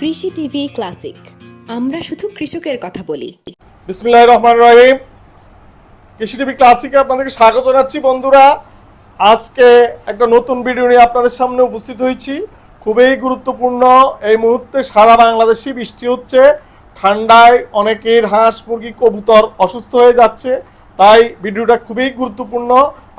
কৃষি TV classic, আমরা শুধু কৃষকের কথা বলি। বিসমিল্লাহির রহমানির রহিম। কৃষি টিভি ক্লাসিকে আপনাদেরকে স্বাগত জানাচ্ছি। বন্ধুরা, আজকে একটা নতুন ভিডিও নিয়ে আপনাদের সামনে উপস্থিত হয়েছি। খুবই গুরুত্বপূর্ণ। এই মুহূর্তে সারা বাংলাদেশে বৃষ্টি হচ্ছে, ঠান্ডায় অনেকের হাঁস মুরগি কবুতর অসুস্থ হয়ে যাচ্ছে। তাই ভিডিওটা খুবই গুরুত্বপূর্ণ।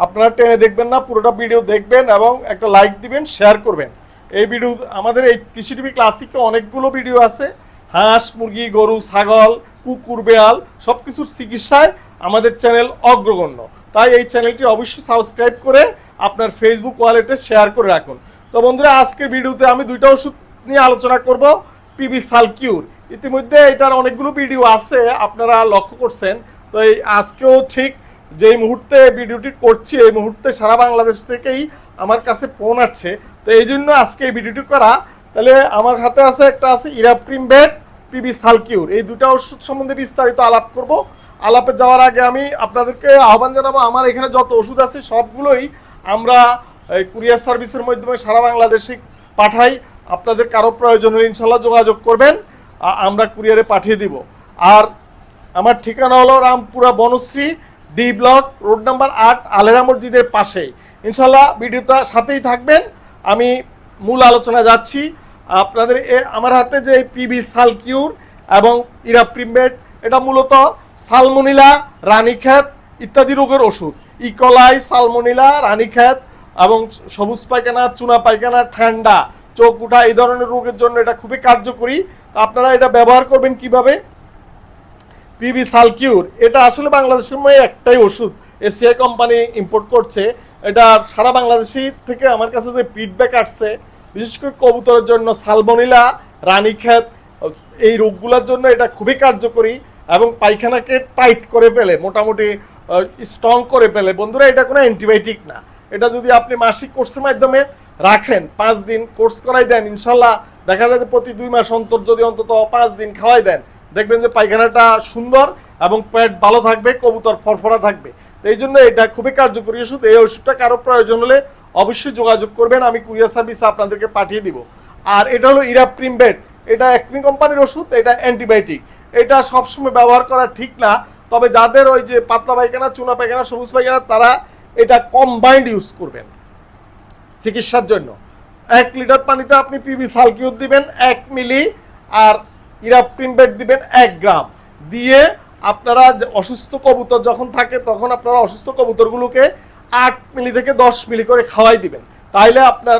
আপনারা টেনে দেখবেন না, পুরোটা ভিডিও দেখবেন এবং একটা লাইক দিবেন, শেয়ার করবেন। এই ভিডিও আমাদের এই কৃষি টিভি ক্লাসিকে অনেকগুলো ভিডিও আছে। হাঁস মুরগি গরু ছাগল কুকুর বেড়াল সব কিছুর চিকিৎসায় আমাদের চ্যানেল অগ্রগণ্য। তাই এই চ্যানেলটি অবশ্যই সাবস্ক্রাইব করে আপনার ফেসবুক ওয়ালেটে শেয়ার করে রাখুন। তো বন্ধুরা, আজকের ভিডিওতে আমি দুইটা ওষুধ নিয়ে আলোচনা করব। পিবি সালকিউর, ইতিমধ্যে এটার অনেকগুলো ভিডিও আছে, আপনারা লক্ষ্য করছেন। তো এই আজকেও ঠিক যেই মুহূর্তে ভিডিওটি করছি, এই মুহূর্তে সারা বাংলাদেশ থেকেই আমার কাছে ফোন আসছে। তো এই জন্য আজকে এই ভিডিওটি করা। তাহলে আমার হাতে আছে একটা আছে ইরাপ্রিমবেট, পিবি সালকিউর। এই দুটা ওষুধ সম্বন্ধে বিস্তারিত আলাপ করব। আলাপে যাওয়ার আগে আমি আপনাদেরকে আহ্বান জানাবো, আমার এখানে যত ওষুধ আছে সবগুলোই আমরা কুরিয়ার সার্ভিসের মাধ্যমে সারা বাংলাদেশে পাঠাই। আপনাদের কারো প্রয়োজন হলে ইনশাল্লাহ যোগাযোগ করবেন, আমরা কুরিয়ারে পাঠিয়ে দিব। আর আমার ঠিকানা হলো Rampura Banasree D block, road number 8, আলেরা মসজিদের পাশেই। ইনশাল্লাহ ভিডিওটা সাথেই থাকবেন। আমি মূল আলোচনা যাচ্ছি। আপনাদের আমার হাতে যে পিবি সালকিউর এবং ইরাপ্রিমবেট, এটা মূলত সালমোনেলা, রানীক্ষেত ইত্যাদি রোগের ওষুধ। ইকোলাই, সালমোনেলা, রানীক্ষেত এবং সবুজ পায়খানা, চুনা পায়খানা, ঠান্ডা, চোখ উঠা, এই ধরনের রোগের জন্য এটা খুবই কার্যকরী। আপনারা এটা ব্যবহার করবেন কিভাবে? পিবি সালকিউর এটা আসলে বাংলাদেশের মধ্যে একটাই ওষুধ, এসিআই কোম্পানি ইম্পোর্ট করছে। এটা সারা বাংলাদেশি থেকে আমার কাছে যে ফিডব্যাক আসছে, বিশেষ করে কবুতরের জন্য সালমোনেলা, রানীক্ষেত এই রোগগুলোর জন্য এটা খুবই কার্যকরী এবং পায়খানাকে টাইট করে ফেলে, মোটামুটি স্ট্রং করে ফেলে। বন্ধুরা, এটা কোনো অ্যান্টিবায়োটিক না। এটা যদি আপনি মাসিক কোর্সের মাধ্যমে রাখেন, 5 দিন কোর্স করাই দেন, ইনশাল্লাহ দেখা যায় যে প্রতি 2 মাস অন্তর যদি অন্তত 5 দিন খাওয়াই দেন, দেখবেন যে পায়খানাটা সুন্দর এবং পেট ভালো থাকবে, কবুতর ফরফরা থাকবে। তো এই জন্য এটা খুবই কার্যকরী ওষুধ। এই ওষুধটা কারো প্রয়োজন হলে অবশ্যই যোগাযোগ করবেন, আমি কুরিয়ার সার্ভিসে আপনাদেরকে পাঠিয়ে দিব। আর এটা হলো ইরাপ্রিমবেট, এটা একমি কোম্পানির ওষুধ, এটা অ্যান্টিবায়োটিক। এটা সবসময় ব্যবহার করা ঠিক না, তবে যাদের ওই যে পাতলা পায়খানা, চুনা পায়খানা, সবুজ পায়খানা, তারা এটা কম্বাইন্ড ইউজ করবেন চিকিৎসার জন্য। 1 লিটার পানিতে আপনি পিবি সালকিউর দিবেন 1 মিলি, আর ইরাপ্রিমবেট দিবেন 1 গ্রাম দিয়ে আপনারা অসুস্থ কবুতর যখন থাকে তখন আপনারা অসুস্থ কবুতরগুলোকে 8 মিলি থেকে 10 মিলি করে খাওয়াই দিবেন। তাইলে আপনার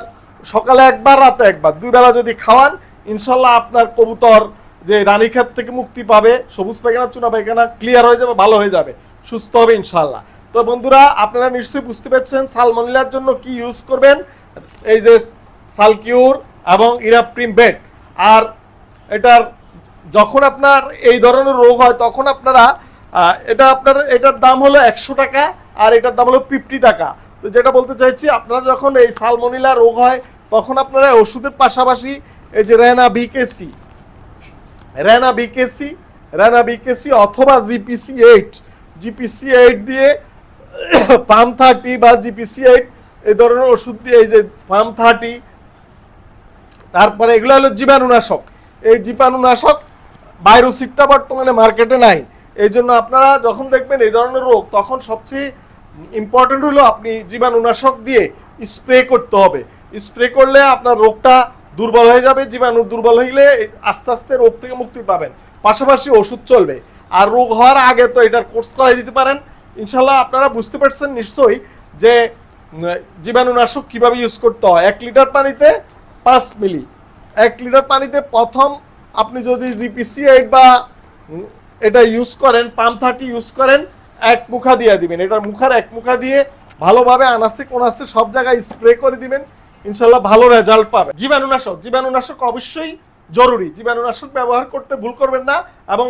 সকালে একবার রাতে একবার 2 বেলা যদি খাওয়ান, ইনশাল্লাহ আপনার কবুতর যে রানীক্ষেত থেকে মুক্তি পাবে, সবুজ পায়খানা চুনা পায়খানা ক্লিয়ার হয়ে যাবে, ভালো হয়ে যাবে, সুস্থ হবে ইনশাল্লাহ। তো বন্ধুরা, আপনারা নিশ্চয়ই বুঝতে পারছেন সালমোনেলার জন্য কি ইউজ করবেন, এই যে সালকিউর এবং ইরাপ্রিমবেট। আর এটার যখন আপনার এই ধরনের রোগ হয় তখন আপনারা এটার দাম হলো 100 টাকা আর এটার দাম হলো 50 টাকা। তো যেটা বলতে চাইছি, আপনারা যখন এই সালমোনেলা রোগ হয় তখন আপনারা ওষুধের পাশাপাশি এই যে রেনা বিকেসি অথবা জিপিসি 8 দিয়ে পাম 30 বা জিপিসি 8 এই ধরনের ওষুধ দিয়ে, এই যে পাম 30, তারপরে এগুলো হলো জীবাণুনাশক। এই জীবাণুনাশক ভাইরোসিডটা বর্তমানে মার্কেটে নাই। এই জন্য আপনারা যখন দেখবেন এই ধরনের রোগ, তখন সবচেয়ে ইম্পর্টেন্ট হলো আপনি জীবাণুনাশক দিয়ে স্প্রে করতে হবে। স্প্রে করলে আপনার রোগটা দুর্বল হয়ে যাবে। জীবাণু দুর্বল হইলে আস্তে আস্তে রোগ থেকে মুক্তি পাবেন। পাশাপাশি ওষুধ চলবে। আর রোগ হওয়ার আগে তো এটার কোর্স করাই দিতে পারেন। ইনশাল্লাহ আপনারা বুঝতে পারছেন নিশ্চয়ই যে জীবাণুনাশক কিভাবে ইউজ করতে হয়। 1 লিটার পানিতে 5 মিলি। 1 লিটার পানিতে প্রথম আপনি যদি জিপিসি 8 বা এটা ইউজ করেন, পাম 30 ইউজ করেন, 1 মুখা দিয়ে দিবেন। এটার মুখার 1 মুখা দিয়ে ভালোভাবে আনাসে কোনাসে সব জায়গায় স্প্রে করে দিবেন, ইনশাল্লাহ ভালো রেজাল্ট পাবেন। জীবাণুনাশক অবশ্যই জরুরি। জীবাণুনাশক ব্যবহার করতে ভুল করবেন না, এবং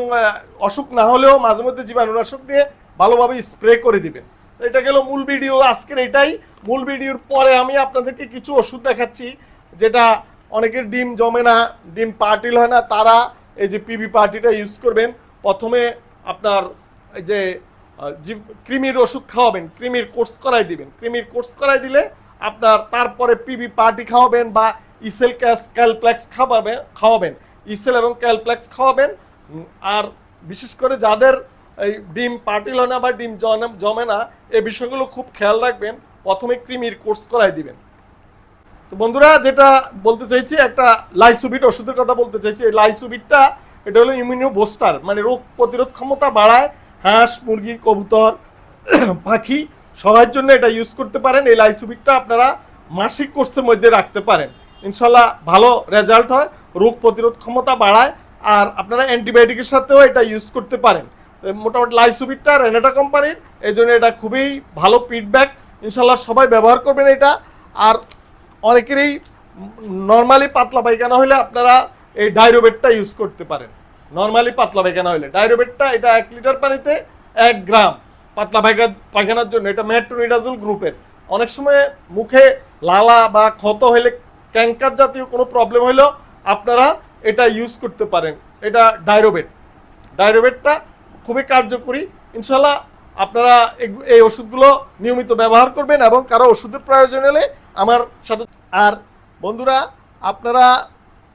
অসুখ না হলেও মাঝে মধ্যে জীবাণুনাশক দিয়ে ভালোভাবে স্প্রে করে দিবেন। এটা গেল মূল ভিডিও আজকের। এটাই মূল ভিডিওর পরে আমি আপনাদেরকে কিছু ওষুধ দেখাচ্ছি, যেটা অনেকের ডিম জমে না, ডিম পার্টিল হয় না, তারা এই যে পিবি পার্টিটা ইউজ করবেন। প্রথমে আপনার এই যে কৃমির ওষুধ খাওয়াবেন, কৃমির কোর্স করাই দিবেন। কৃমির কোর্স করাই দিলে আপনার তারপরে পিবি পার্টি খাওয়াবেন বা ইসেল ক্যালপ্লেক্স খাওয়াবেন। ইসেল এবং ক্যালপ্লেক্স খাওয়াবেন। আর বিশেষ করে যাদের এই ডিম পার্টিল হয় না বা ডিম জমে না, এই বিষয়গুলো খুব খেয়াল রাখবেন। প্রথমে কৃমির কোর্স করাই দিবেন। তো বন্ধুরা, যেটা বলতে চাইছি, একটা লাইসোবিট ওষুধের কথা বলতে চাইছি। এই লাইসোবিটটা এটা হলো ইমিউনো বুস্টার, মানে রোগ প্রতিরোধ ক্ষমতা বাড়ায়। হাঁস, মুরগি, কবুতর, পাখি সবার জন্য এটা ইউজ করতে পারেন। এই লাইসোবিটটা আপনারা মাসিক কোর্সের মধ্যে রাখতে পারেন, ইনশাল্লাহ ভালো রেজাল্ট হয়, রোগ প্রতিরোধ ক্ষমতা বাড়ায়। আর আপনারা অ্যান্টিবায়োটিকের সাথেও এটা ইউজ করতে পারেন। মোটামুটি লাইসোবিটটা রেনেটা কোম্পানির, এই জন্য এটা খুবই ভালো ফিডব্যাক। ইনশাল্লাহ সবাই ব্যবহার করবেন এটা। আর অনেকেরই নর্মালি পাতলা পায়খানা হলে আপনারা এই ডাইরোবেটটা ইউজ করতে পারেন। নর্মালি পাতলা পায়খানা হলে ডাইরোবেটটা, এটা 1 লিটার পানিতে 1 গ্রাম পাতলা পায়খানার জন্য। এটা মেট্রোনিডাজল গ্রুপের। অনেক সময় মুখে লালা বা ক্ষত হলে, ক্যাঙ্কার জাতীয় কোনো প্রবলেম হলেও আপনারা এটা ইউজ করতে পারেন। এটা ডাইরোবেটটা খুবই কার্যকরী। ইনশাল্লাহ আপনারা এই ওষুধগুলো নিয়মিত ব্যবহার করবেন এবং কারো ওষুধের প্রয়োজন হলে আমার সাথে। আর বন্ধুরা, আপনারা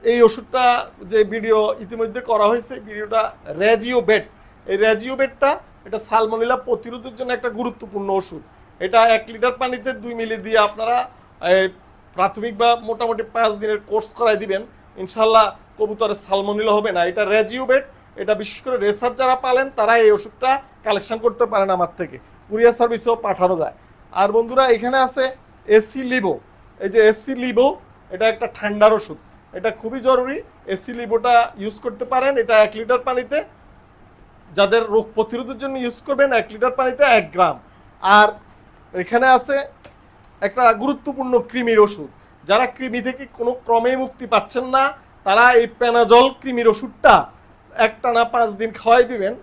এই ওষুধটা যে ভিডিও ইতিমধ্যে করা হয়েছে, ভিডিওটা রেজিওবেট, এই রেজিওবেটটা এটা সালমোনেলা প্রতিরোধের জন্য একটা গুরুত্বপূর্ণ ওষুধ। এটা 1 লিটার পানিতে 2 মিলি দিয়ে আপনারা প্রাথমিক বা মোটামুটি 5 দিনের কোর্স করাই দিবেন। ইনশাল্লাহ কবুতরের সালমোনেলা হবে না। এটা রেজিওবেট, এটা বিশেষ করে রেসার যারা পালেন তারা এই ওষুধটা কালেকশন করতে পারেন আমার থেকে, কুরিয়ার সার্ভিসেও পাঠানো যায়। আর বন্ধুরা, এখানে আছে এসি লিবো। এই যে এসি লিবো, এটা একটা ঠান্ডার ওষুধ, এটা খুবই জরুরি। এসি লিবোটা ইউজ করতে পারেন। এটা 1 লিটার পানিতে, যাদের রোগ প্রতিরোধের জন্য ইউজ করবেন, 1 লিটার পানিতে 1 গ্রাম। আর এখানে আছে একটা গুরুত্বপূর্ণ কৃমির ওষুধ। যারা কৃমি থেকে কোনো ক্রমেই মুক্তি পাচ্ছেন না, তারা এই প্যানাজল কৃমির ওষুধটা একটানা 5 দিন খাওয়াই দিবেন।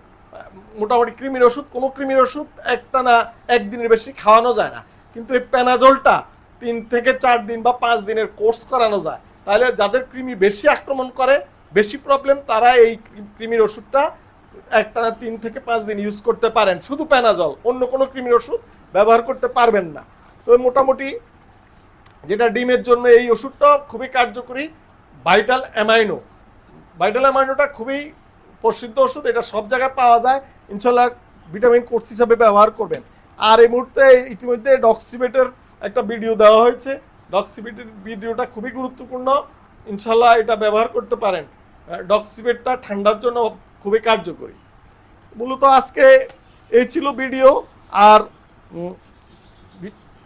মোটামুটি কৃমির ওষুধ, কোনো কৃমির ওষুধ একটানা 1 দিনের বেশি খাওয়ানো যায় না, কিন্তু এই প্যানাজলটা 3 থেকে 4 দিন বা 5 দিনের কোর্স করানো যায়। তাহলে যাদের কৃমি বেশি আক্রমণ করে, বেশি প্রবলেম, তারা এই কৃমির ওষুধটা একটানা 3 থেকে 5 দিন ইউজ করতে পারেন। শুধু প্যানাজল, অন্য কোনো কৃমির ওষুধ ব্যবহার করতে পারবেন না। তো মোটামুটি যেটা ডিমের জন্য এই ওষুধটা খুবই কার্যকরী। ভাইটাল অ্যামাইনোটা খুবই প্রসিদ্ধ ওষুধ, এটা সব জায়গায় পাওয়া যায়। ইনশাল্লাহ ভিটামিন কোর্স হিসাবে ব্যবহার করবেন। আর এই মুহূর্তে ইতিমধ্যে ডক্সিবেটের একটা ভিডিও দেওয়া হয়েছে। ডক্সিবেটের ভিডিওটা খুবই গুরুত্বপূর্ণ, ইনশাল্লাহ এটা ব্যবহার করতে পারেন। ডক্সিবেটটা ঠান্ডার জন্য খুবই কার্যকরী। মূলত আজকে এই ছিল ভিডিও। আর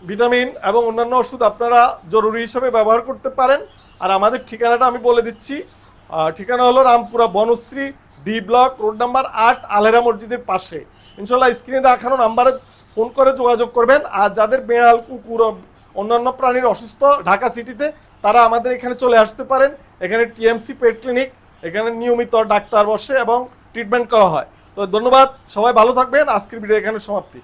ভিটামিন এবং অন্যান্য ওষুধ আপনারা জরুরি হিসাবে ব্যবহার করতে পারেন। আর আমাদের ঠিকানাটা আমি বলে দিচ্ছি। ঠিকানা হলো Rampura Banasree D block, road number 8, আলেরা মসজিদের পাশে। ইনশাল্লাহ স্ক্রিনে দেখানো নাম্বারে ফোন করে যোগাযোগ করবেন। আর যাদের বেড়াল, কুকুর, অন্যান্য প্রাণীর অসুস্থ ঢাকা সিটিতে, তারা আমাদের এখানে চলে আসতে পারেন। এখানে টিএমসি পেট ক্লিনিক, এখানে নিয়মিত ডাক্তার বসে এবং ট্রিটমেন্ট করা হয়। তো ধন্যবাদ, সবাই ভালো থাকবেন। আজকের ভিডিও এখানে সমাপ্তি।